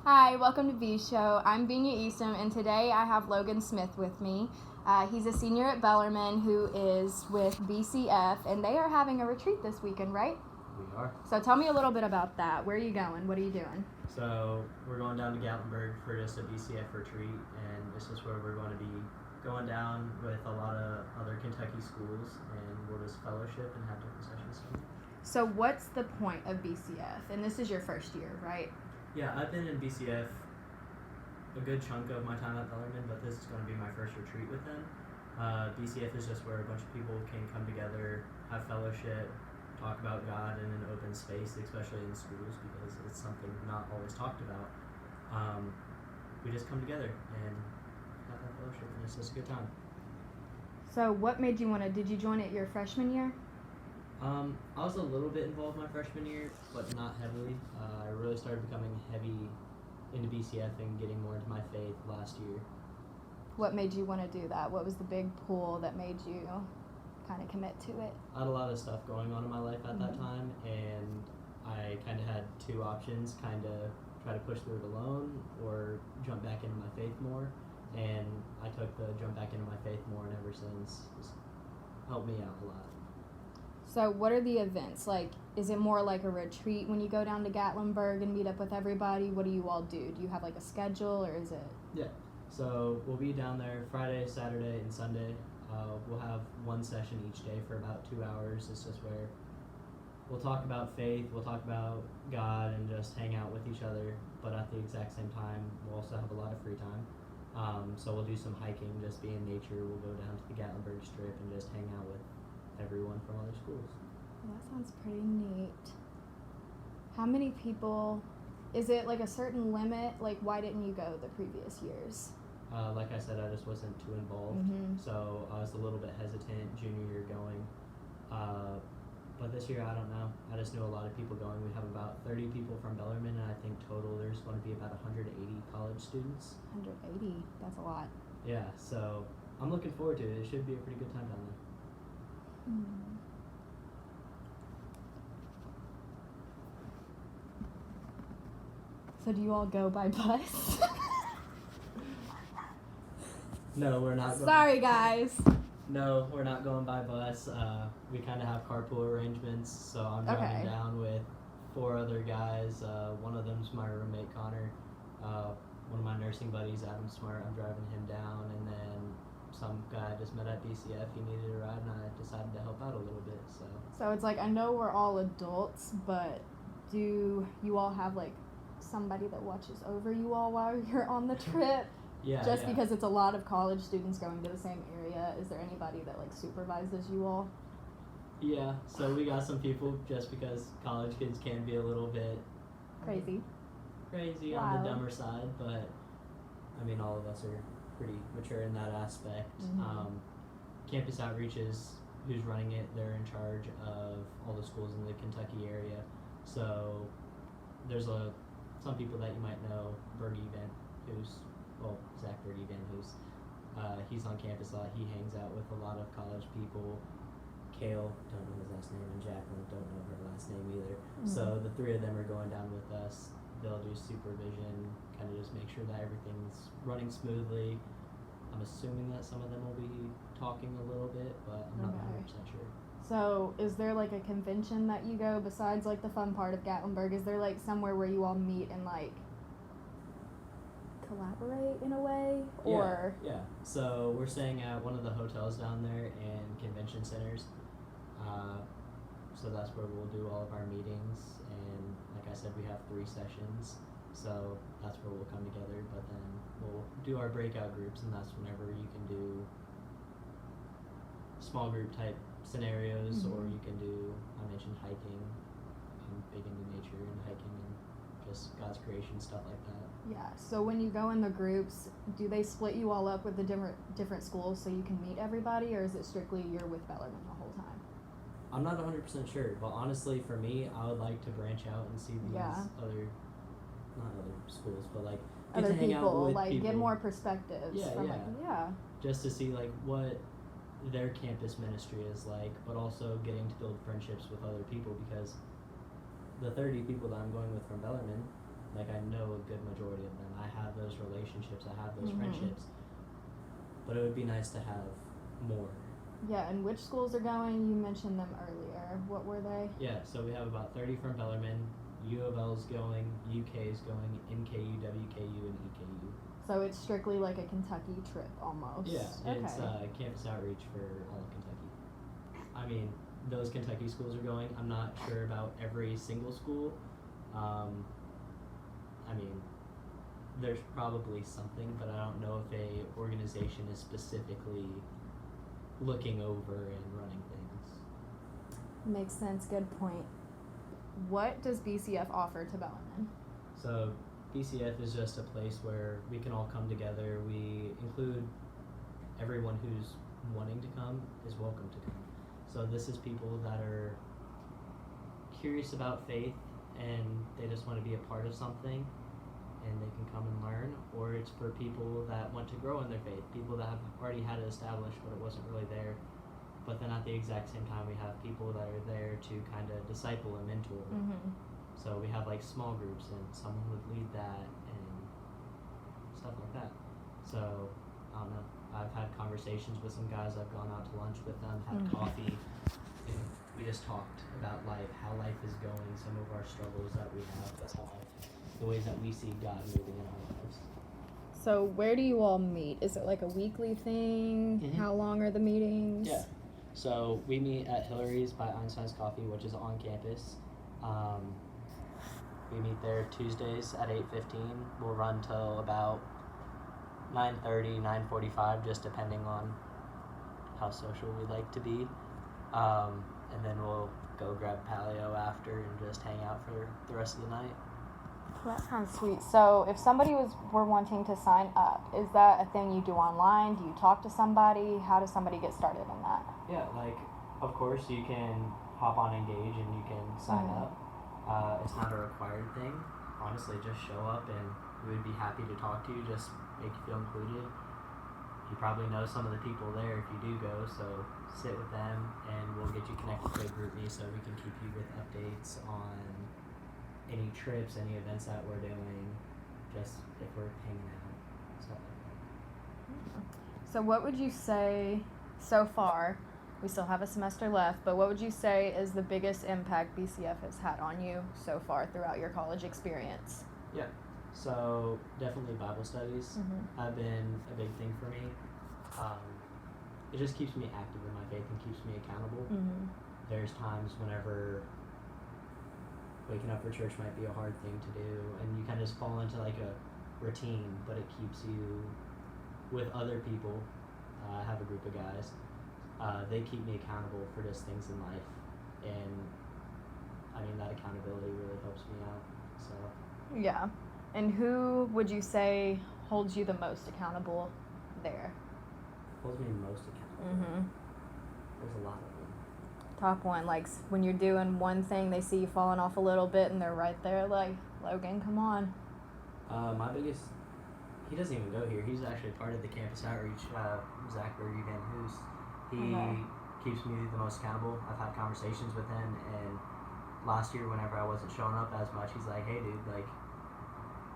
Hi, welcome to B's Show. I'm Bienja Eastham, and today I have Logan Smith with me. He's a senior at Bellarmine who is with BCF, and they are having a retreat this weekend, right? We are. So tell me a little bit about that. Where are you going? What are you doing? So we're going down to Gatlinburg for just a BCF retreat, and this is where we're going to be going down with a lot of other Kentucky schools, and we'll just fellowship and have different sessions. So what's the point of BCF? And this is your first year, right? Yeah, I've been in BCF a good chunk of my time at Bellarmine, but this is going to be my first retreat with them. BCF is just where a bunch of people can come together, have fellowship, talk about God in an open space, especially in schools, because it's something not always talked about. We just come together and have that fellowship, and it's just a good time. So what made you want to, did you join it your freshman year? I was a little bit involved my freshman year, but not heavily. I really started becoming heavy into BCF and getting more into my faith last year. What made you want to do that? What was the big pull that made you kind of commit to it? I had a lot of stuff going on in my life at that time, and I kind of had two options, kind of try to push through it alone or jump back into my faith more, and I took the jump back into my faith more, and ever since it's helped me out a lot. So what are the events? Like, is it more like a retreat when you go down to Gatlinburg and meet up with everybody? What do you all do? Do you have like a schedule, or is it? Yeah, so we'll be down there Friday, Saturday, and Sunday. We'll have one session each day for about 2 hours. It's just where we'll talk about faith, we'll talk about God, and just hang out with each other. But at the exact same time, we'll also have a lot of free time. So we'll do some hiking, just be in nature. We'll go down to the Gatlinburg Strip and just hang out with everyone from other schools. Well, that sounds pretty neat. How many people? Is it like a certain limit? Like, why didn't you go the previous years? Like I said, I just wasn't too involved, so I was a little bit hesitant junior year going. But this year, I don't know. I just knew a lot of people going. We have about 30 people from Bellarmine, and I think total there's going to be about 180 college students. 180, that's a lot. Yeah, so I'm looking forward to it. It should be a pretty good time down there. So do you all go by bus? No, we're not. Sorry, guys. No, we're not going by bus. We kind of have carpool arrangements, so I'm driving down with 4 other guys. One of them's my roommate, Connor. One of my nursing buddies, Adam Smart, I'm driving him down, and then some guy I just met at BCF, he needed a ride, and I decided to help out a little bit. So it's like, I know we're all adults, but do you all have like somebody that watches over you all while you're on the trip? Yeah. Just because it's a lot of college students going to the same area, is there anybody that like supervises you all? Yeah, so we got some people, just because college kids can be a little bit crazy on the dumber side, but I mean, all of us are pretty mature in that aspect. Campus Outreach is who's running it. They're in charge of all the schools in the Kentucky area. So there's some people that you might know. Zach Bergevin, he's on campus a lot. He hangs out with a lot of college people. Kale, don't know his last name, and Jacqueline, don't know her last name either. So the 3 of them are going down with us. They'll do supervision, kind of just make sure that everything's running smoothly. I'm assuming that some of them will be talking a little bit, but I'm not 100% sure. So is there like a convention that you go besides like the fun part of Gatlinburg? Is there like somewhere where you all meet and like collaborate in a way? Or yeah. So we're staying at one of the hotels down there and convention centers. So that's where we'll do all of our meetings, and like I said, we have 3 sessions, so that's where we'll come together. But then we'll do our breakout groups, and that's whenever you can do small group type scenarios, or you can do, I mentioned hiking. I'm big into nature and hiking and just God's creation, stuff like that. Yeah, so when you go in the groups, do they split you all up with the different schools so you can meet everybody, or is it strictly you're with Bellarmine the whole time? I'm not 100% sure, but honestly, for me, I would like to branch out and see these not other schools, but like get other to hang people, out with like people. Get more perspectives. Just to see like what their campus ministry is like, but also getting to build friendships with other people, because the 30 people that I'm going with from Bellarmine, Like, I know a good majority of them. I have those relationships. I have those friendships. But it would be nice to have more. Yeah, and which schools are going? You mentioned them earlier. What were they? Yeah, so we have about 30 from Bellarmine. U of L's going, UK is going, NKU, WKU, and EKU. So it's strictly like a Kentucky trip almost. Yeah, Okay. it's campus outreach for all of Kentucky. I mean, those Kentucky schools are going. I'm not sure about every single school. I mean, there's probably something, but I don't know if a organization is specifically looking over and running things. Makes sense. Good point. What does BCF offer to Bellarmine? So BCF is just a place where we can all come together. We include everyone who's wanting to come is welcome to come. So this is people that are curious about faith and they just want to be a part of something and they can come and learn, or it's for people that want to grow in their faith, people that have already had it established but it wasn't really there. But then at the exact same time we have people that are there to kind of disciple and mentor. So we have like small groups and someone would lead that and stuff like that. So I don't know, I've had conversations with some guys, I've gone out to lunch with them, had coffee, and we just talked about life, how life is going, some of our struggles that we have, the ways that we see God moving in our lives. So where do you all meet? Is it like a weekly thing? How long are the meetings? Yeah. So we meet at Hillary's by Einstein's Coffee, which is on campus. We meet there Tuesdays at 8:15. We'll run till about 9:30, 9:45, just depending on how social we like to be. And then we'll go grab paleo after and just hang out for the rest of the night. That sounds sweet. So if somebody were wanting to sign up, is that a thing you do online? Do you talk to somebody? How does somebody get started in that? Yeah, like, of course you can hop on Engage and you can sign up. It's not a required thing. Honestly, just show up and we would be happy to talk to you, just make you feel included. You probably know some of the people there if you do go, so sit with them and we'll get you connected to a group me so we can keep you with updates on any trips, any events that we're doing, just if we're hanging out, stuff like that. So what would you say so far, we still have a semester left, but what would you say is the biggest impact BCF has had on you so far throughout your college experience? Yeah, so definitely Bible studies have been a big thing for me. It just keeps me active in my faith and keeps me accountable. There's times whenever waking up for church might be a hard thing to do and you kind of just fall into like a routine, but it keeps you with other people. I have a group of guys. They keep me accountable for just things in life, and I mean that accountability really helps me out. So yeah. And who would you say holds you the most accountable there? Holds me most accountable. There's a lot of them. Top one, like when you're doing one thing, they see you falling off a little bit, and they're right there, like, Logan, come on. My biggest, he doesn't even go here. He's actually part of the campus outreach. Zach Bergen, who's he keeps me the most accountable. I've had conversations with him, and last year, whenever I wasn't showing up as much, he's like, "Hey, dude, like,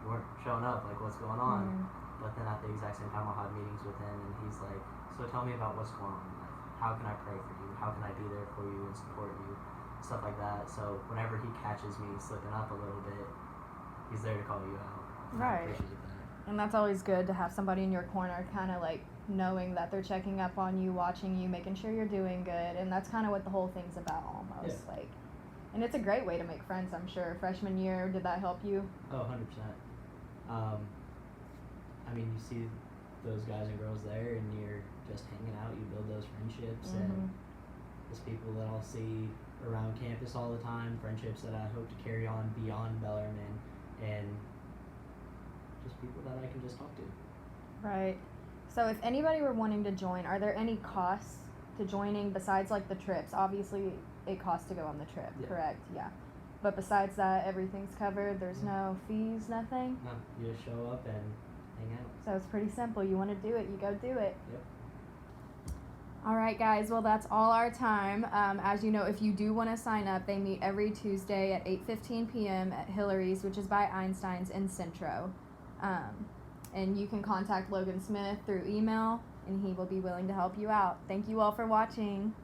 you weren't showing up. Like, what's going on?" But then at the exact same time, I'll have meetings with him, and he's like, "So tell me about what's going on in life. How can I pray for you? How can I be there for you and support you?" Stuff like that. So whenever he catches me slipping up a little bit, he's there to call you out. Right. I appreciate that. And that's always good to have somebody in your corner, kind of like knowing that they're checking up on you, watching you, making sure you're doing good. And that's kind of what the whole thing's about almost. Yeah. Like, and it's a great way to make friends, I'm sure. Freshman year, did that help you? Oh, 100%. I mean, you see those guys and girls there, and you're just hanging out. You build those friendships, and there's people that I'll see around campus all the time. Friendships that I hope to carry on beyond Bellarmine, and just people that I can just talk to. Right. So if anybody were wanting to join, are there any costs to joining besides like the trips? Obviously, it costs to go on the trip, correct? Yeah. But besides that, everything's covered. There's no fees, nothing? No, you just show up and hang out. So it's pretty simple. You want to do it, you go do it. Yep. All right, guys. Well, that's all our time. As you know, if you do want to sign up, they meet every Tuesday at 8:15 p.m. at Hillary's, which is by Einstein's in Centro. And you can contact Logan Smith through email, and he will be willing to help you out. Thank you all for watching.